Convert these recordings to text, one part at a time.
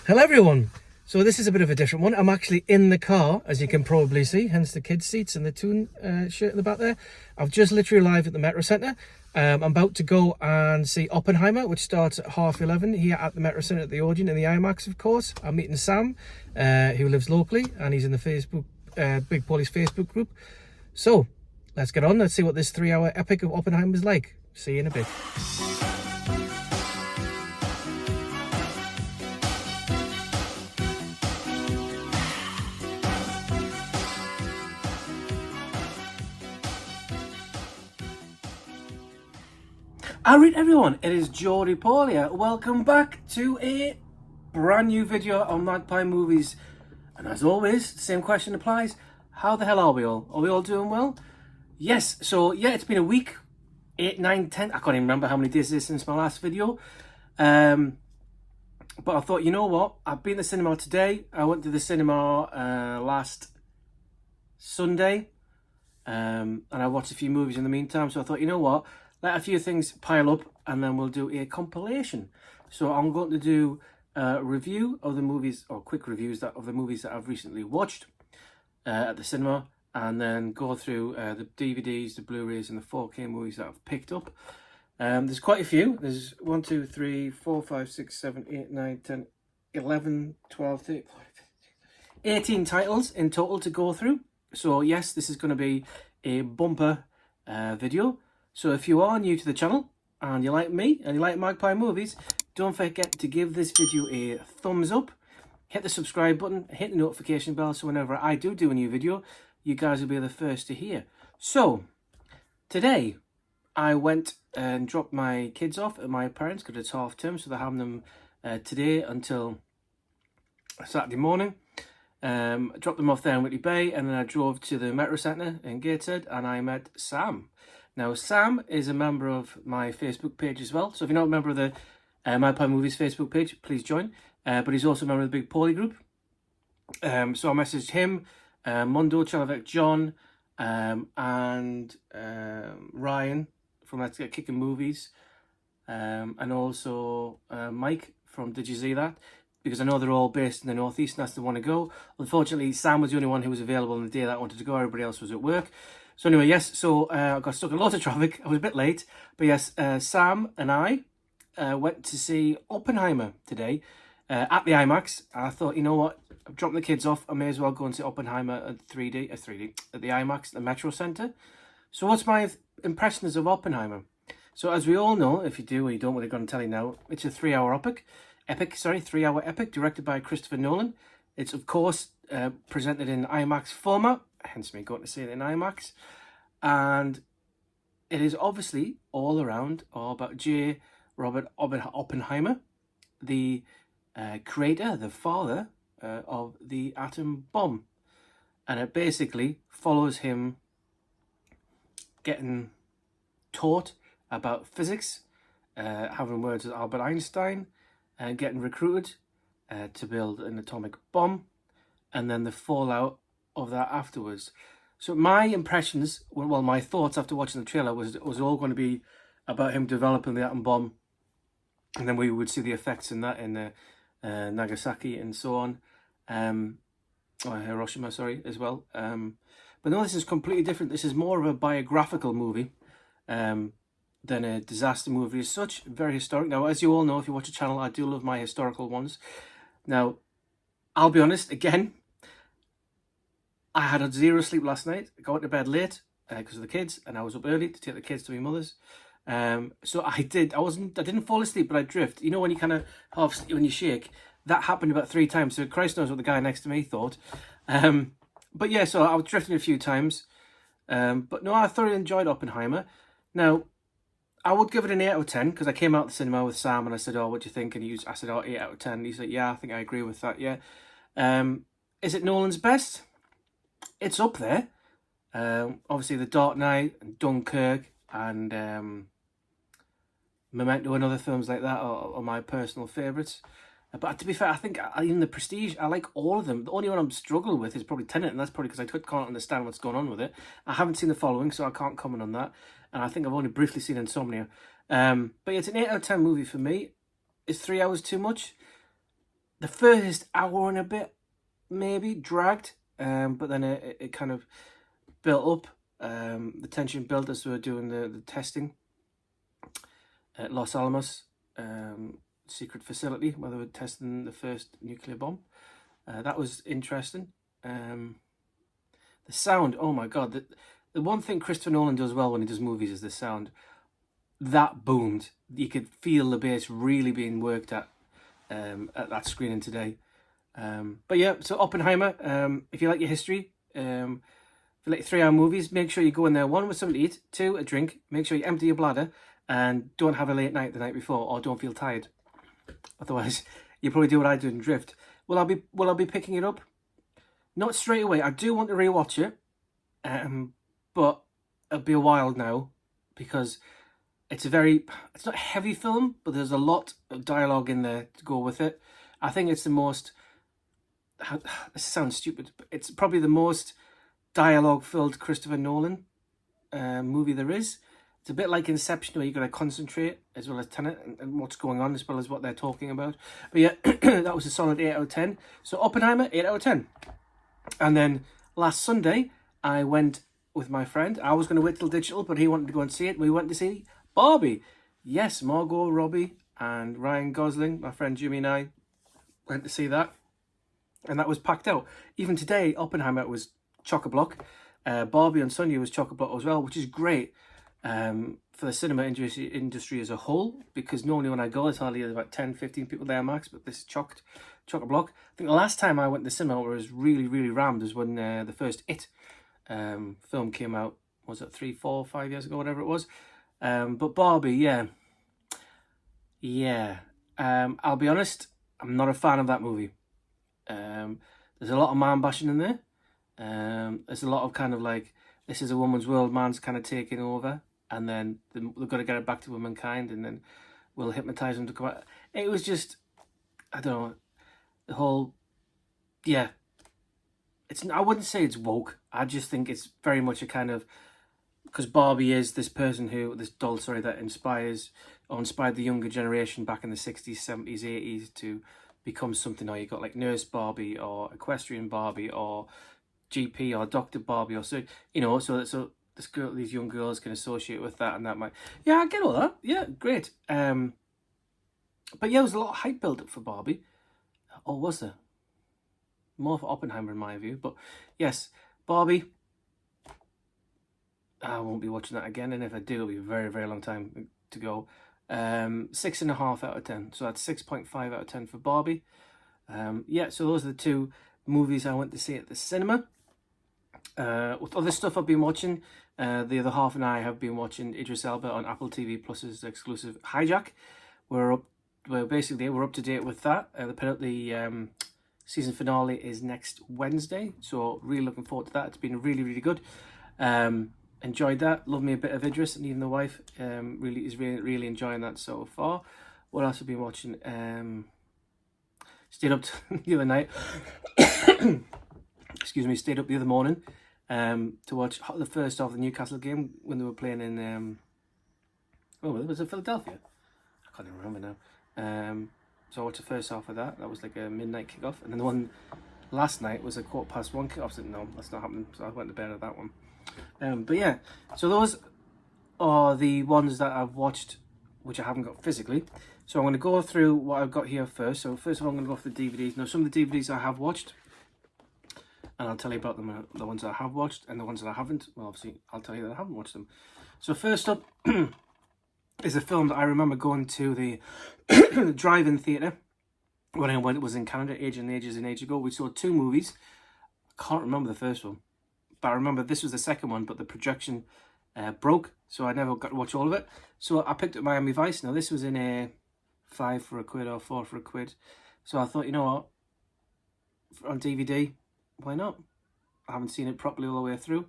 Hello everyone. So this is a bit of a different one. I'm actually in the car, as you can probably see, hence the kids' seats and the Toon shirt in the back there. I've just literally arrived at the Metro Centre. I'm about to go and see Oppenheimer, which starts at 11:30 here at the Metro Centre at the Odeon in the IMAX, of course. I'm meeting Sam, who lives locally, and he's in the Facebook, Big Paulie's Facebook group. So let's get on. Let's see what this 3-hour epic of Oppenheimer is like. See you in a bit. Alright everyone, it is Geordie Paul here. Welcome back to a brand new video on Magpie Movies. And as always, the same question applies. How the hell are we all? Are we all doing well? Yes, so yeah, it's been a week. 8, 9, 10. I can't even remember how many days it is since my last video. But I thought, you know what? I've been to the cinema today. I went to the cinema last Sunday. And I watched a few movies in the meantime. So I thought, you know what? Let a few things pile up and then we'll do a compilation. So I'm going to do a review of the movies, or quick reviews of the movies that I've recently watched at the cinema, and then go through the DVDs, the Blu-rays and the 4K movies that I've picked up. There's quite a few. There's 1, 2, 3, 4, 5, 6, 7, 8, 9, 10, 11, 12, 13, 18 titles in total to go through. So yes, this is going to be a bumper video. So if you are new to the channel and you like me and you like Magpie Movies, don't forget to give this video a thumbs up, hit the subscribe button, hit the notification bell, so whenever I do a new video, you guys will be the first to hear. So today I went and dropped my kids off at my parents' because it's half term, so they're having them today until Saturday morning. I dropped them off there in Whitley Bay, and then I drove to the Metro Centre in Gateshead and I met Sam. Now, Sam is a member of my Facebook page as well. So if you're not a member of the Magpie Movies Facebook page, please join. But he's also a member of the Big Paulie group. So I messaged him, Mondo, Chalavec, John, and Ryan from Let's Get Kicking Movies. And also Mike from Did You See That? Because I know they're all based in the Northeast and that's the one to go. Unfortunately, Sam was the only one who was available on the day that I wanted to go. Everybody else was at work. So anyway, yes, so I got stuck in lots of traffic. I was a bit late. But yes, Sam and I went to see Oppenheimer today at the IMAX. I thought, you know what? I've dropped the kids off. I may as well go and see Oppenheimer at 3D at the IMAX, the Metro Centre. So what's my impressions of Oppenheimer? So as we all know, if you do or you don't, what I'm going to tell you now, it's a 3-hour epic directed by Christopher Nolan. It's, of course, presented in IMAX format, hence me going to see it in IMAX. And it is obviously all around all about J. Robert Oppenheimer, the creator, the father of the atom bomb. And it basically follows him getting taught about physics, having words with Albert Einstein, and getting recruited to build an atomic bomb, and then the fallout of that afterwards. So my impressions, well, my thoughts after watching the trailer was all going to be about him developing the atom bomb, and then we would see the effects in that in Nagasaki and so on, or Hiroshima, sorry, as well. But no, this is completely different. This is more of a biographical movie than a disaster movie as such. Very historic. Now, as you all know, if you watch the channel, I do love my historical ones. Now, I'll be honest, again, I had 0 sleep last night. I got to bed late because of the kids, and I was up early to take the kids to my mother's. So I didn't fall asleep, but I drift. You know when you kind of when you shake? That happened about 3 times, so Christ knows what the guy next to me thought. But yeah, so I was drifting a few times. But no, I thoroughly enjoyed Oppenheimer. Now, I would give it an 8 out of 10 because I came out of the cinema with Sam and I said, oh, what do you think? And I said, oh, 8 out of 10. And he said, yeah, I think I agree with that, yeah. Is it Nolan's best? It's up there. Obviously, The Dark Knight and Dunkirk and Memento and other films like that are my personal favourites. But to be fair, I think even The Prestige, I like all of them. The only one I'm struggling with is probably Tenet, and that's probably because I can't understand what's going on with it. I haven't seen The Following, so I can't comment on that. And I think I've only briefly seen Insomnia. But yeah, it's an 8 out of 10 movie for me. Is 3 hours too much? the first hour and a bit maybe dragged, but then it kind of built up. The tension built as we were doing the testing at Los Alamos secret facility where they were testing the first nuclear bomb. That was interesting. The sound, oh my god, the one thing Christopher Nolan does well when he does movies is the sound. That boomed. You could feel the bass really being worked at that screening today. But yeah, so Oppenheimer, if you like your history, if you like 3-hour movies, make sure you go in there, 1, with something to eat, 2, a drink, make sure you empty your bladder, and don't have a late night the night before, or don't feel tired. Otherwise, you probably do what I did and drift. Will I be picking it up? Not straight away. I do want to rewatch it, but it'll be a while now, because it's not a heavy film, but there's a lot of dialogue in there to go with it. I think it's the most, this sounds stupid, but it's probably the most dialogue-filled Christopher Nolan movie there is. It's a bit like Inception, where you've got to concentrate, as well as Tenet, and what's going on, as well as what they're talking about. But yeah, that was a solid 8 out of 10. So Oppenheimer, 8 out of 10. And then last Sunday, I went with my friend. I was going to wait till digital, but he wanted to go and see it. We went to see Barbie. Yes, Margot Robbie and Ryan Gosling, my friend Jimmy and I went to see that. And that was packed out. Even today, Oppenheimer was chock-a-block. Barbie on Sunday was chock-a-block as well, which is great for the cinema industry as a whole, because normally when I go, it's hardly about 10, 15 people there max, but this is chock-a-block. I think the last time I went to the cinema where it was really, really rammed was when the first It film came out. Was it 3, 4, 5 years ago, whatever it was? But Barbie, yeah. I'll be honest, I'm not a fan of that movie. There's a lot of man bashing in there. There's a lot of kind of like, this is a woman's world, man's kind of taking over, and then they've got to get it back to womankind, and then we'll hypnotise them to come out. It was just, I don't know, the whole, yeah. I wouldn't say it's woke. I just think it's very much a kind of, because Barbie is this doll, that inspired the younger generation back in the 60s, 70s, 80s to become something. Or you got like Nurse Barbie, or Equestrian Barbie, or GP, or Dr. Barbie, or so these young girls can associate with that, and that might, yeah, I get all that. Yeah, great. But yeah, there was a lot of hype built up for Barbie. Or was there? More for Oppenheimer in my view, but yes, Barbie. I won't be watching that again, and if I do, it'll be a very, very long time to go. 6.5 out of 10. So that's 6.5 out of 10 for Barbie. Yeah, so those are the 2 movies I went to see at the cinema. With other stuff I've been watching, the other half and I have been watching Idris Elba on Apple TV Plus's exclusive Hijack. We're up to date with that. The season finale is next Wednesday, so really looking forward to that. It's been really, really good. Enjoyed that. Love me a bit of Idris, and even the wife really enjoying that so far. What else have I been watching? Stayed up the other night. Excuse me. Stayed up the other morning to watch the first half of the Newcastle game when they were playing in. Was it Philadelphia? I can't even remember now. So I watched the first half of that. That was like a midnight kickoff, and then the one last night was a 1:15 kickoff. I said no, that's not happening. So I went to bed at that one. But yeah, so those are the ones that I've watched, which I haven't got physically. So I'm going to go through what I've got here first. So first of all, I'm going to go for the DVDs. Now, some of the DVDs I have watched, and I'll tell you about them, the ones that I have watched, and the ones that I haven't. Well, obviously, I'll tell you that I haven't watched them. So first up is a film that I remember going to the drive-in theatre when it was in Canada, ages and ages ago. We saw 2 movies. I can't remember the first one, but I remember this was the second one, but the projection broke, so I never got to watch all of it. So I picked up Miami Vice. Now, this was in a 5 for a quid or 4 for a quid. So I thought, you know what, on DVD, why not? I haven't seen it properly all the way through.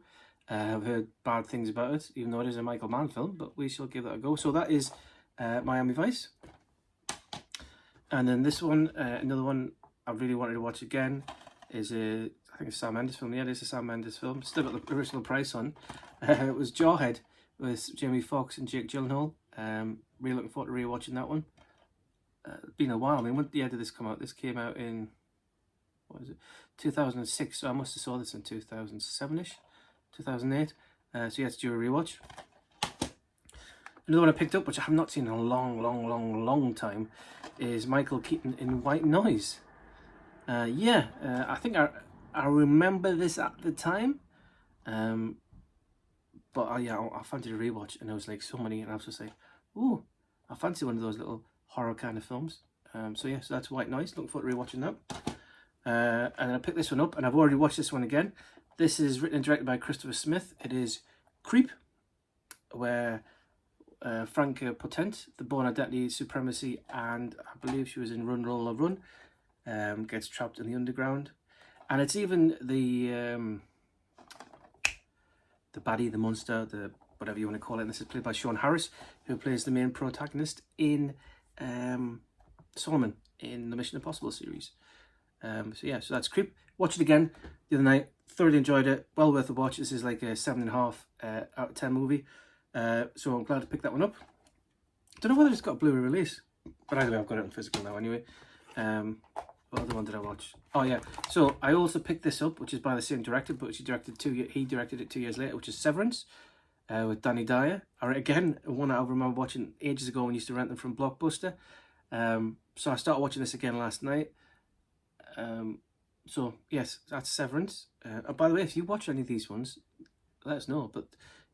I've heard bad things about it, even though it is a Michael Mann film, but we shall give that a go. So that is Miami Vice. And then this one, another one I really wanted to watch again, is I think it's a Sam Mendes film. Yeah, it is a Sam Mendes film. Still got the original price on. It was Jawhead with Jamie Foxx and Jake Gyllenhaal. Really looking forward to rewatching that one. been a while. I mean, when the year did this come out? This came out in, what is it, 2006. So I must have saw this in 2007ish, 2008. So yeah, it's due a rewatch. Another one I picked up, which I have not seen in a long time, is Michael Keaton in White Noise. I think I remember this at the time, but I fancied a rewatch, and there was like so many, and I was just like, ooh, I fancy one of those little horror kind of films. So that's White Noise. Looking forward to rewatching that. And I picked this one up, and I've already watched this one again. This is written and directed by Christopher Smith. It is Creep, where Frank Potent, the Born Identity, Supremacy, and I believe she was in Run Roll Run, gets trapped in the underground. And it's even the baddie, the monster, the whatever you want to call it. And this is played by Sean Harris, who plays the main protagonist in Solomon in the Mission Impossible series. So that's Creep. Watched it again the other night. Thoroughly enjoyed it. Well worth a watch. This is like a 7.5 out of 10 movie. So I'm glad to pick that one up. Don't know whether it's got a Blu-ray release, but either way, I've got it on physical now anyway. What other one did I watch? Oh yeah, so I also picked this up, which is by the same director, but he directed it 2 years later, which is Severance, with Danny Dyer. Again, one I remember watching ages ago when I used to rent them from Blockbuster. So I started watching this again last night. So yes, that's Severance. By the way, if you watch any of these ones, let us know. But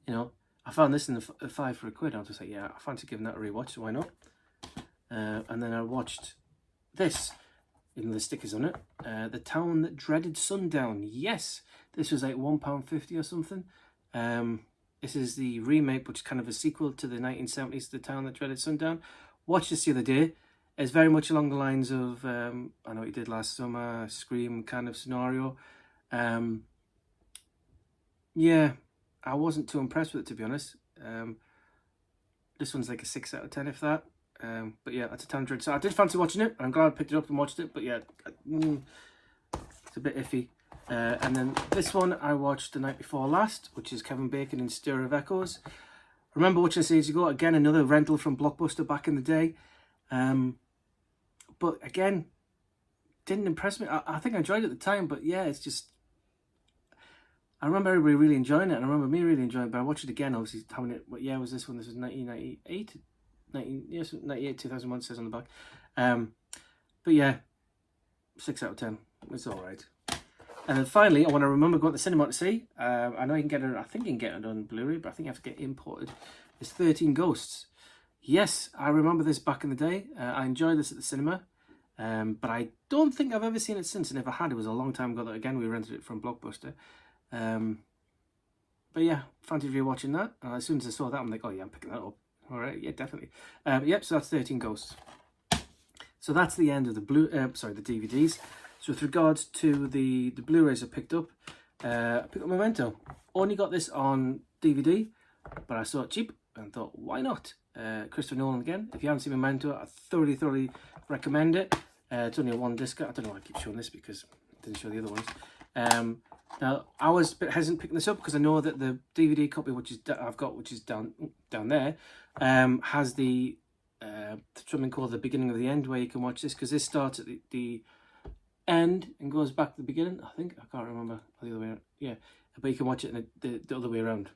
you know, I found this in the 5 for £1. I was just like, yeah, I fancy giving that a rewatch, so why not? And then I watched this. Even the stickers on it. The Town That Dreaded Sundown. Yes, this was like £1.50 or something. This is the remake, which is kind of a sequel to the 1970s The Town That Dreaded Sundown. Watched this the other day. It's very much along the lines of I know what you did last summer, Scream kind of scenario. Yeah, I wasn't too impressed with it, to be honest. This one's like a 6 out of 10, if that. But yeah, that's a Town Dread. So I did fancy watching it. I'm glad I picked it up and watched it. But yeah, it's a bit iffy. And then this one I watched the night before last, which is Kevin Bacon in Stir of Echoes. Remember watching this ages ago. Again, another rental from Blockbuster back in the day. But again, didn't impress me. I think I enjoyed it at the time, but yeah, it's just... I remember everybody really enjoying it, and I remember me really enjoying it, but I watched it again, obviously, what year was this one? This was 1998? 98, 2001 says on the back. But yeah, 6 out of 10. It's all right. And then finally, I want to remember going to the cinema to see. I know you can get it. I think you can get it on Blu-ray, but I think you have to get imported. It's 13 Ghosts. Yes, I remember this back in the day. I enjoyed this at the cinema, but I don't think I've ever seen it since. And if I had, it was a long time ago. That again, we rented it from Blockbuster. But yeah, fancied rewatching that. And as soon as I saw that, I'm like, oh yeah, I'm picking that up. All right, yeah, definitely. Yep, so that's 13 Ghosts. So that's the end of the the DVDs. So with regards to the Blu-rays I picked up Memento. Only got this on DVD, but I saw it cheap and thought, why not? Christopher Nolan again. If you haven't seen Memento, I thoroughly recommend it. It's only a 1 disc. I don't know why I keep showing this because I didn't show the other ones. Now, I was a bit hesitant picking this up because I know that the DVD copy, which is down there, has the something called the beginning of the end, where you can watch this, because this starts at the end and goes back to the beginning. I think, I can't remember the other way around. Yeah, but you can watch it in the other way around,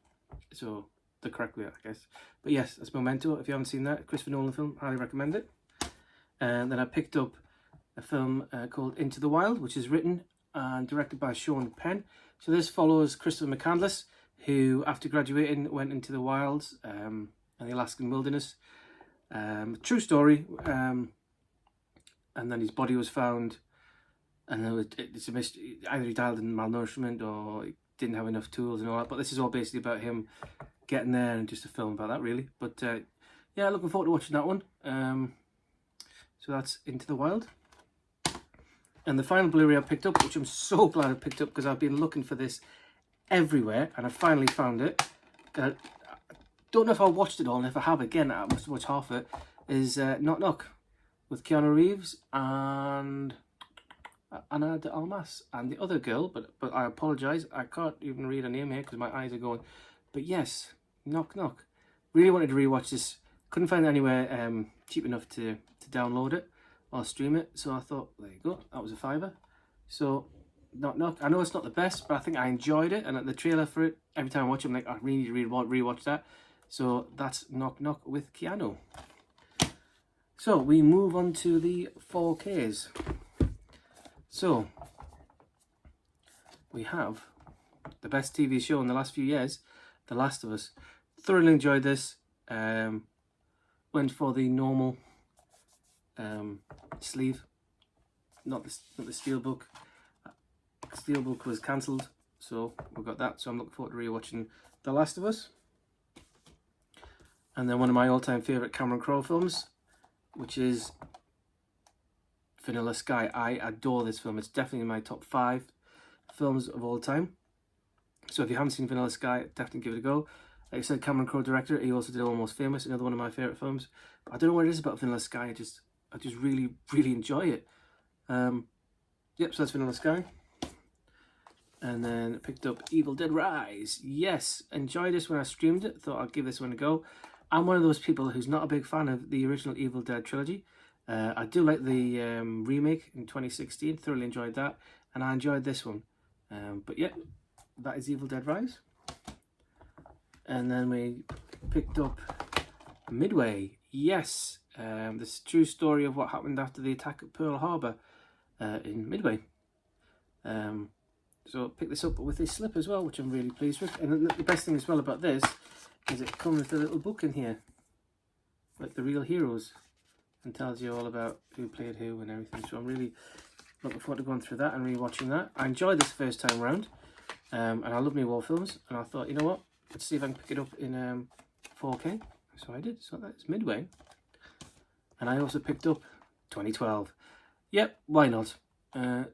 so the correct way, I guess. But yes, that's Memento. If you haven't seen that Christopher Nolan film, highly recommend it. And then I picked up a film called Into the Wild, which is written and directed by Sean Penn. So this follows Christopher McCandless, who after graduating went into the wilds and the Alaskan wilderness. True story. And then his body was found, and it's a mystery. Either he died in malnourishment or he didn't have enough tools and all that. But this is all basically about him getting there, and just a film about that, really. But yeah, looking forward to watching that one. So that's Into the Wild. And the final Blu-ray I picked up, which I'm so glad I picked up because I've been looking for this everywhere, and I finally found it. I don't know if I watched it all, and if I have, again, I must have watched half of it, is Knock Knock, with Keanu Reeves and Ana de Armas and the other girl, but I apologise, I can't even read her name here because my eyes are going. But yes, Knock Knock. Really wanted to rewatch this Couldn't find it anywhere cheap enough to download it or stream it, so I thought, there you go, that was a £5. So Knock Knock, I know it's not the best, but I think I enjoyed it, and the trailer for it, every time I watch it I'm like, I really need to rewatch that. So that's Knock Knock with Keanu. So we move on to the 4Ks. So we have the best TV show in the last few years, The Last of Us. Thoroughly enjoyed this. Went for the normal sleeve, not the Steelbook. Steelbook was cancelled, so we got that. So I'm looking forward to rewatching The Last of Us. And then one of my all-time favourite Cameron Crowe films, which is Vanilla Sky. I adore this film. It's definitely in my top 5 films of all time. So if you haven't seen Vanilla Sky, definitely give it a go. Like I said, Cameron Crowe director. He also did Almost Famous, another one of my favourite films. But I don't know what it is about Vanilla Sky. I just really enjoy it. Yep, so that's Vanilla Sky. And then picked up Evil Dead Rise. Yes, enjoyed this when I streamed it. Thought I'd give this one a go. I'm one of those people who's not a big fan of the original Evil Dead trilogy. I do like the remake in 2016. Thoroughly enjoyed that. And I enjoyed this one. But yeah, that is Evil Dead Rise. And then we picked up Midway. Yes, this true story of what happened after the attack at Pearl Harbor in Midway. So picked this up with this slip as well, which I'm really pleased with. And the best thing as well about this is it comes with a little book in here, like the real heroes, and tells you all about who played who and everything. So I'm really looking forward to going through that and rewatching that. I enjoyed this first time around, and I love my war films. And I thought, you know what, let's see if I can pick it up in 4K. So I did. So that's Midway. And I also picked up 2012. Yep, why not?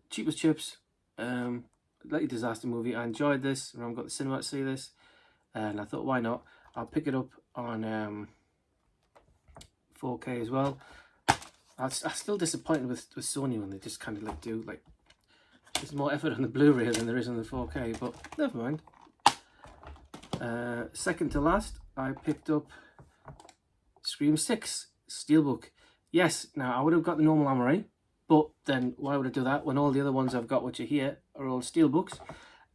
Cheap as chips. Like a disaster movie. I enjoyed this. I got the cinema to see this, and I thought, why not? I'll pick it up on 4K as well. I'm still disappointed with Sony when they just kind of like do like there's more effort on the Blu-ray than there is on the 4K, but never mind. Second to last, I picked up Scream 6 Steelbook. Yes, now I would have got the normal Armory, but then why would I do that when all the other ones I've got, which are here, are all Steelbooks?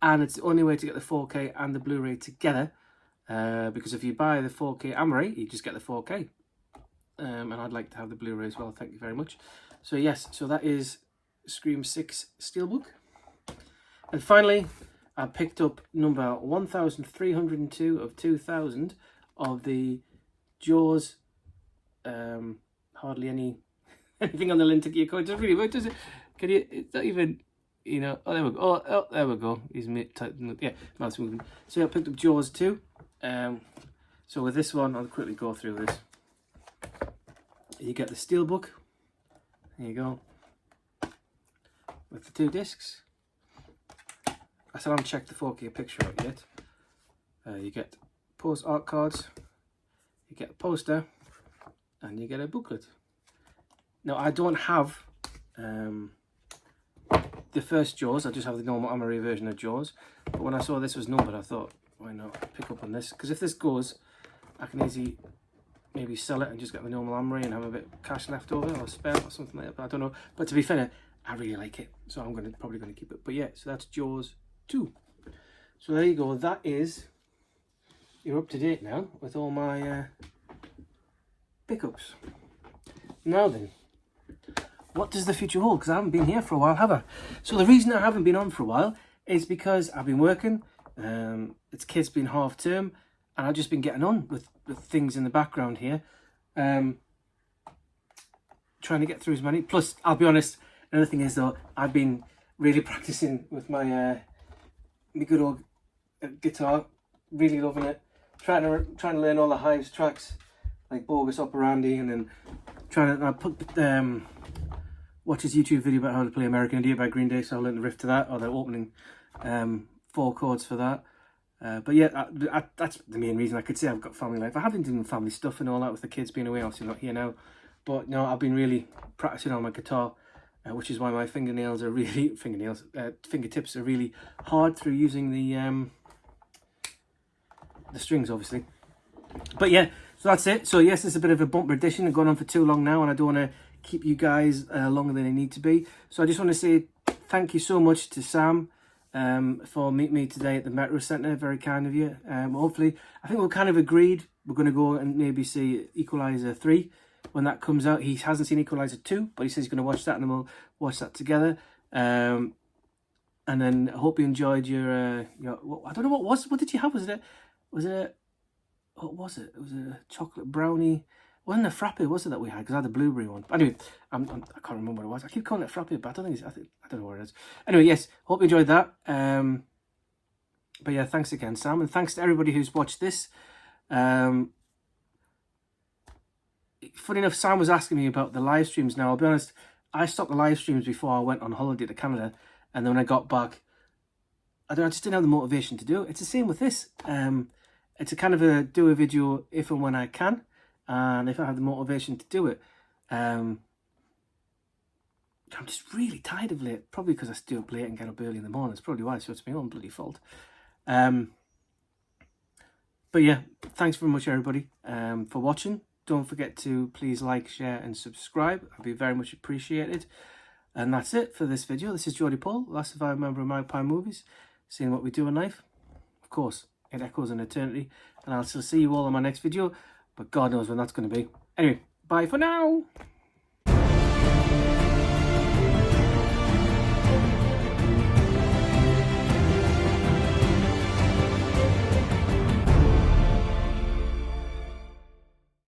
And it's the only way to get the 4K and the Blu-ray together, because if you buy the 4K Armory, you just get the 4K. And I'd like to have the Blu-ray as well, thank you very much. So yes, so that is Scream 6 Steelbook. And finally, I picked up number 1302 of 2000 of the Jaws, hardly anything on the lint to get your coin. Doesn't really work, does it? Can you, it's not even, you know, oh there we go, oh there we go, he's yeah, mouse moving. So I picked up Jaws 2. So with this one, I'll quickly go through this. You get the Steelbook, there you go, with the 2 discs. I still haven't checked the 4K picture out yet. You get post art cards, you get a poster, and you get a booklet. Now I don't have the first Jaws, I just have the normal Armory version of Jaws. But when I saw this was numbered, I thought, why not pick up on this? Because if this goes, I can easily maybe sell it and just get the normal Armory and have a bit of cash left over or spare or something like that. But I don't know. But to be fair, I really like it, so I'm probably going to keep it. But yeah, so that's Jaws 2. So there you go. That is, you're up to date now with all my pickups. Now then, what does the future hold? Because I haven't been here for a while, have I? So the reason I haven't been on for a while is because I've been working. It's kids been half term, and I've just been getting on with things in the background here, trying to get through as many. Plus, I'll be honest, another thing is though, I've been really practicing with my my good old guitar, really loving it. Trying to learn all the Hives tracks, like Bogus Operandi, and then trying to put watch his YouTube video about how to play American Idiot by Green Day, so I learned the riff to that, or the opening 4 chords for that. But yeah, that's the main reason. I could say I've got family life. I have been doing family stuff and all that with the kids being away, obviously not here now. But no, I've been really practicing on my guitar, which is why my fingertips are really hard through using the strings, obviously. But yeah, So that's it. So yes, it's a bit of a bumper edition. I've gone on for too long now, and I don't want to keep you guys longer than I need to be. So I just want to say thank you so much to Sam for meeting me today at the Metro Centre. Very kind of you. Hopefully, I think we're kind of agreed we're going to go and maybe see Equalizer 3 when that comes out. He hasn't seen Equalizer 2, but he says he's going to watch that, and then we'll watch that together. And then I hope you enjoyed your I don't know what did you have? Was it what was it? It was a chocolate brownie. It wasn't a frappe, was it, that we had? Because I had the blueberry one. But anyway, I can't remember what it was. I keep calling it frappe, but I don't think I don't know what it is. Anyway, yes, hope you enjoyed that. But yeah, thanks again, Sam, and thanks to everybody who's watched this. Funny enough, Sam was asking me about the live streams. Now, I'll be honest, I stopped the live streams before I went on holiday to Canada, and then when I got back, I just didn't have the motivation to do it. It's the same with this. It's a kind of do a video if and when I can, and if I have the motivation to do it. I'm just really tired of late, probably because I stay up late and get up early in the morning. That's probably why, so it's my own bloody fault. But yeah, thanks very much everybody for watching. Don't forget to please like, share and subscribe. I'd be very much appreciated. And that's it for this video. This is Geordie Paul, last surviving member of Magpie Movies, seeing what we do in life. Of course, it echoes in eternity, and I'll still see you all in my next video, but God knows when that's going to be. Anyway, bye for now.